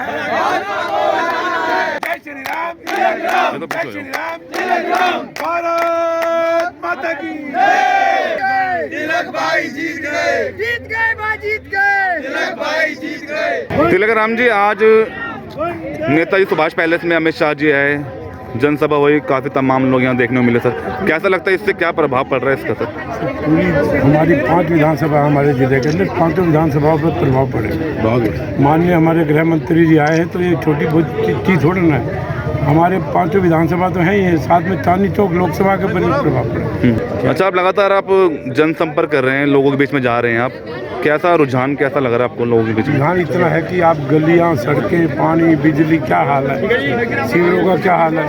जय श्री राम, जय श्री राम, भारत माता की जय। तिलक भाई जीत गए, जीत गए भाई, जीत गए, तिलक भाई जीत गए। तिलक राम जी, आज नेताजी सुभाष पैलेस में अमित शाह जी आए, जनसभा हुई, काफ़ी तमाम लोग यहाँ देखने को मिले। सर कैसा लगता है, इससे क्या प्रभाव पड़ रहा है इसका? सर पूरी हमारी 5 विधानसभा हमारे जिले के अंदर 5 विधानसभाओं पर प्रभाव पड़े। माननीय हमारे गृह मंत्री जी आए हैं तो ये छोटी बहुत चीज़ थोड़ी ना है। हमारे 5 विधानसभा तो है ही, साथ में चांदनी चौक लोकसभा के पर प्रभाव पड़े। अच्छा, आप लगातार आप जनसंपर्क कर रहे हैं, लोगों के बीच में जा रहे हैं, आप कैसा रुझान कैसा लग रहा है आपको लोगों के बीच में? रुझान इतना है कि आप गलियां, सड़कें, पानी, बिजली, क्या हाल है, सीवरों का क्या हाल है,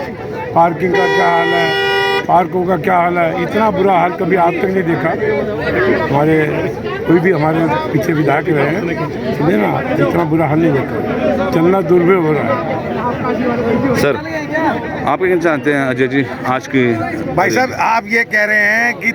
पार्किंग का क्या हाल है, पार्कों का क्या हाल है, इतना बुरा हाल कभी आज तक नहीं देखा। हमारे कोई भी हमारे पीछे विधायक रहे हैं, समझे ना, इतना बुरा हाल नहीं देखा। चलना दुर्लभ हो रहा है। सर आप क्या चाहते हैं अजय जी आज की? भाई साहब, आप ये कह रहे हैं कि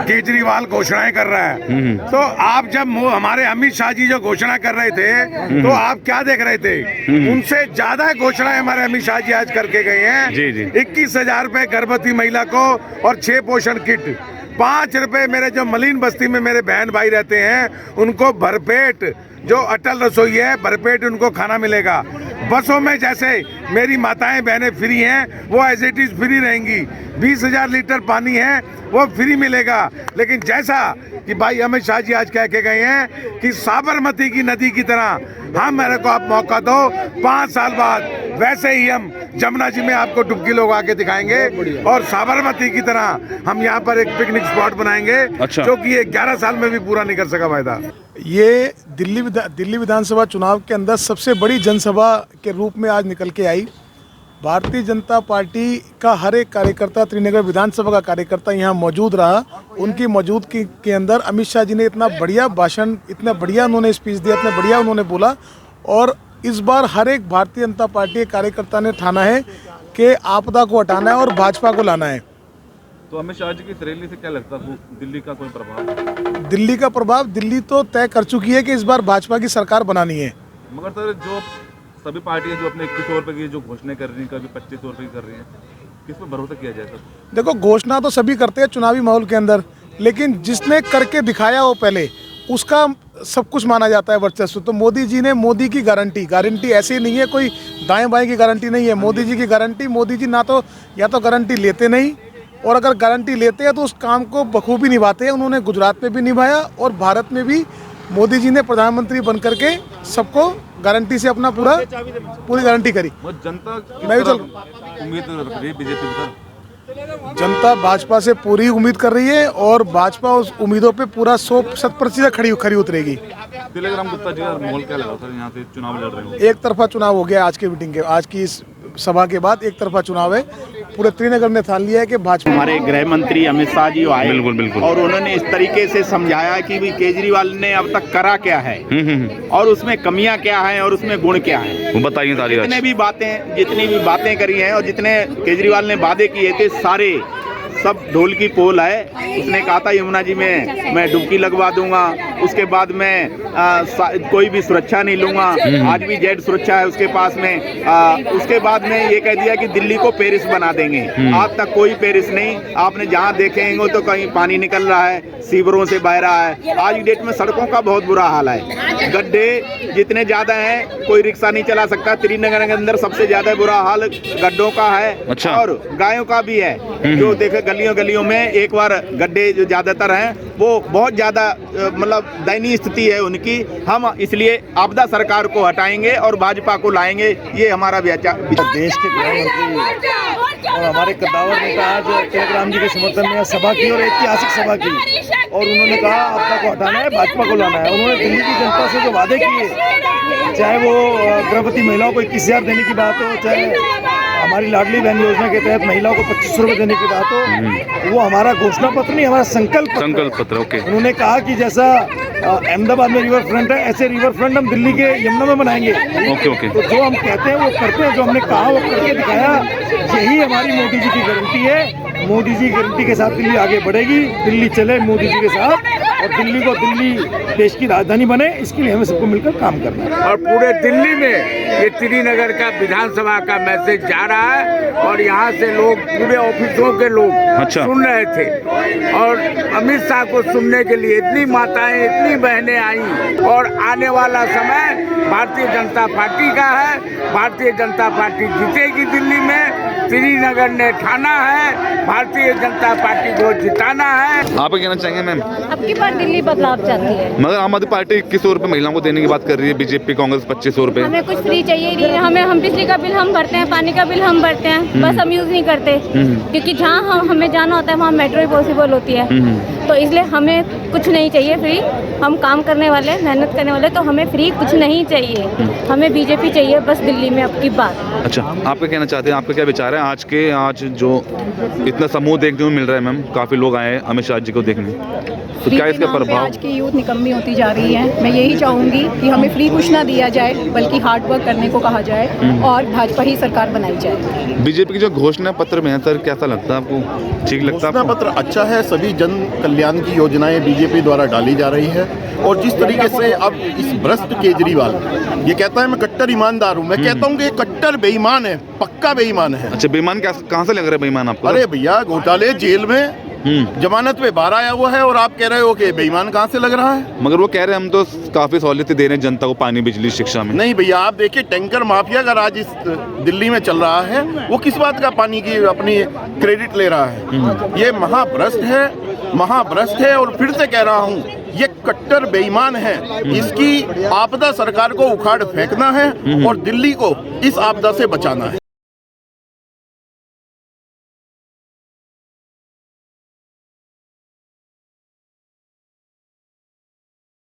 केजरीवाल घोषणाएं कर रहा है, तो आप जब हमारे अमित शाह जी जो घोषणा कर रहे थे तो आप क्या देख रहे थे? उनसे ज्यादा घोषणाएं हमारे अमित शाह जी आज करके गए हैं। जी जी। 21,000 रुपए गर्भवती महिला को और 6 पोषण किट, 5 रुपए मेरे जो मलिन बस्ती में मेरे बहन भाई रहते हैं उनको भरपेट, जो अटल रसोई है, भरपेट उनको खाना मिलेगा। बसों में जैसे मेरी माताएं बहनें फ्री हैं, वो एज इट इज फ्री रहेंगी। 20,000 लीटर पानी है वो फ्री मिलेगा। लेकिन जैसा कि भाई अमित शाह जी आज कह के गए हैं कि साबरमती की नदी की तरह हम, मेरे को आप मौका दो, 5 साल बाद वैसे ही हम जमुना जी में आपको डुबकी लोग आके दिखाएंगे और साबरमती की तरह हम यहाँ पर एक पिकनिक स्पॉट बनाएंगे। अच्छा। जो कि ये 11 साल में भी पूरा नहीं कर सका वायदा। ये दिल्ली विधानसभा चुनाव के अंदर सबसे बड़ी जनसभा के रूप में आज निकल के आई। भारतीय जनता पार्टी का हर एक कार्यकर्ता, त्रिनगर विधानसभा का कार्यकर्ता यहाँ मौजूद रहा। उनकी मौजूदगी के अंदर अमित शाह जी ने इतना बढ़िया भाषण, इतना बढ़िया उन्होंने स्पीच दिया, इतना बढ़िया उन्होंने बोला। और इस बार हर एक भारतीय जनता पार्टी के कार्यकर्ता ने ठाना है कि आपदा को हटाना है और भाजपा को लाना है। तो अमित शाह जी की रैली से क्या लगता है, दिल्ली का कोई प्रभाव? दिल्ली का प्रभाव, दिल्ली तो तय कर चुकी है कि इस बार भाजपा की सरकार बनानी है। मगर सर जो सभी पार्टियां जो अपने 21 रुपए की जो घोषणा कर रही हैं, कभी 25 रुपए की कर रही हैं, किस पर भरोसा किया जाए सर? देखो, घोषणा तो सभी करते हैं चुनावी माहौल के अंदर, लेकिन जिसने करके दिखाया वो पहले, उसका सब कुछ माना जाता है वर्चस्व। तो मोदी जी ने, मोदी की गारंटी ऐसी नहीं है, कोई दाएं बाएं की गारंटी नहीं है। मोदी जी की गारंटी, मोदी जी ना तो या तो गारंटी लेते नहीं, और अगर गारंटी लेते हैं तो उस काम को बखूबी निभाते हैं। उन्होंने गुजरात में भी निभाया और भारत में भी मोदी जी ने प्रधानमंत्री बन करके सबको गारंटी से अपना पूरी गारंटी करी। जनता मैं भी चल उम्मीद रख रही है बीजेपी पर? जनता भाजपा से पूरी उम्मीद कर रही है और भाजपा उस उम्मीदों पे पूरा 100% खरी उतरेगी। तिलक राम गुप्ता जी का माहौल क्या लगा सर, यहाँ से चुनाव लड़ रहे हो? एक तरफा चुनाव हो गया आज की मीटिंग के, आज की इस सभा के बाद एक तरफा चुनाव है। पूरे त्रिनगर ने ठान लिया है कि भाजपा। हमारे गृह मंत्री अमित शाह जी आए, बिल्कुल बिल्कुल, और उन्होंने इस तरीके से समझाया कि भी केजरीवाल ने अब तक करा क्या है और उसमें कमियां क्या हैं और उसमें गुण क्या हैं, वो बताइए सारी। जितनी भी बातें करी हैं और जितने केजरीवाल ने वादे किए थे, सारे सब ढोल की पोल है। उसने कहा था यमुना जी में मैं डुबकी लगवा दूंगा, उसके बाद मैं कोई भी सुरक्षा नहीं लूंगा, आज भी जेड सुरक्षा है उसके पास में। उसके बाद में ये कह दिया कि दिल्ली को पेरिस बना देंगे। आज तक कोई पेरिस नहीं, आपने जहां देखेंगे तो कहीं पानी निकल रहा है, सीवरों से बह रहा है। आज की डेट में सड़कों का बहुत बुरा हाल है, गड्ढे जितने ज्यादा हैं कोई रिक्शा नहीं चला सकता। त्रिनगर के अंदर सबसे ज्यादा बुरा हाल गड्ढों का है। अच्छा। और गायों का भी है, जो देखे गलियों में एक बार गड्ढे जो ज्यादातर हैं वो बहुत ज्यादा मतलब दयनीय स्थिति है उनकी। हम इसलिए आपदा सरकार को हटाएंगे और भाजपा को लाएंगे, ये हमारा विचार। देश के गृहमंत्री और हमारे कद्दावर नेता आज तिलक राम जी के समर्थन में सभा की और ऐतिहासिक सभा की, और उन्होंने कहा आपदा को हटाना है, भाजपा को लाना है। उन्होंने दिल्ली की जनता से जो वादे किए, चाहे वो गर्भवती महिलाओं को 21,000 देने की बात हो, चाहे हमारी लाडली बहन योजना के तहत महिलाओं को 25 रुपए देने की बात हो, वो हमारा घोषणा पत्र नहीं, हमारा संकल्प पत्र। ओके। उन्होंने कहा कि जैसा अहमदाबाद में रिवर फ्रंट है, ऐसे रिवर फ्रंट हम दिल्ली के यमुना में बनाएंगे। ओके। तो जो हम कहते हैं वो करते हैं, जो हमने कहा वो करके दिखाया। यही हमारी मोदी जी की गारंटी है। मोदी जी की गारंटी के साथ दिल्ली आगे बढ़ेगी, दिल्ली चले मोदी जी के साथ। और दिल्ली को दिल्ली देश की राजधानी बने, इसके लिए हमें सबको मिलकर काम करना है। और पूरे दिल्ली में ये श्रीनगर का विधानसभा का मैसेज जा रहा है और यहाँ से लोग पूरे ऑफिसों के लोग अच्छा। सुन रहे थे और अमित शाह को सुनने के लिए इतनी माताएं इतनी बहनें आई। और आने वाला समय भारतीय जनता पार्टी का है, भारतीय जनता पार्टी जीतेगी दिल्ली में। श्रीनगर ने ठाना है भारतीय जनता पार्टी को जिताना है। आप क्या कहना चाहेंगे मैम? अब की बार दिल्ली बदलाव चाहती है। मगर आम आदमी पार्टी 2100 रुपये महिलाओं को देने की बात कर रही है, बीजेपी कांग्रेस 2500 रुपये। हमें कुछ फ्री चाहिए नहीं, हम बिजली का बिल हम भरते हैं, पानी का बिल हम भरते हैं, बस हम यूज़ नहीं करते क्योंकि जहाँ हमें जाना होता है वहाँ मेट्रो ही पॉसिबल होती है। तो इसलिए हमें कुछ नहीं चाहिए फ्री। हम काम करने वाले, मेहनत करने वाले, तो हमें फ्री कुछ नहीं चाहिए। हमें बीजेपी चाहिए बस दिल्ली में अब की बार। अच्छा, आप क्या कहना चाहते हैं? आपका क्या विचार है आज जो इतना समूह देखने को मिल रहा है मैम, काफ़ी लोग आए हैं अमित शाह जी को देखने, तो क्या इसका प्रभाव? आज की यूथ निकम्मी होती जा रही है। मैं यही चाहूँगी कि हमें फ्री कुछ ना दिया जाए बल्कि हार्ड वर्क करने को कहा जाए और भाजपा ही सरकार बनाई जाए। बीजेपी की जो घोषणा पत्र में है सर, कैसा लगता है आपको? ठीक लगता है? घोषणा पत्र अच्छा है, सभी जन कल्याण की योजनाएं बीजेपी द्वारा डाली जा रही है और जिस तरीके से अब इस भ्रष्ट केजरीवाल ये कहता है मैं कट्टर ईमानदार हूँ, मैं कहता हूँ कि कट्टर बेईमान है, पक्का बेईमान है। अच्छा, बेईमान कहाँ से लग रहा है बेईमान आपको? अरे भैया, घोटाले जेल में जमानत पे बाहर आया हुआ है और आप कह रहे हो कि बेईमान कहाँ से लग रहा है? मगर वो कह रहे हैं हम तो काफी सहूलियत दे रहे हैं जनता को, पानी, बिजली, शिक्षा में। नहीं भैया, आप देखिए टैंकर माफिया का राज इस दिल्ली में चल रहा है, वो किस बात का पानी की अपनी क्रेडिट ले रहा है? ये महाभ्रष्ट है, महाभ्रष्ट है। और फिर से कह रहा हूँ, ये कट्टर बेईमान है। इसकी आपदा सरकार को उखाड़ फेंकना है और दिल्ली को इस आपदा से बचाना है।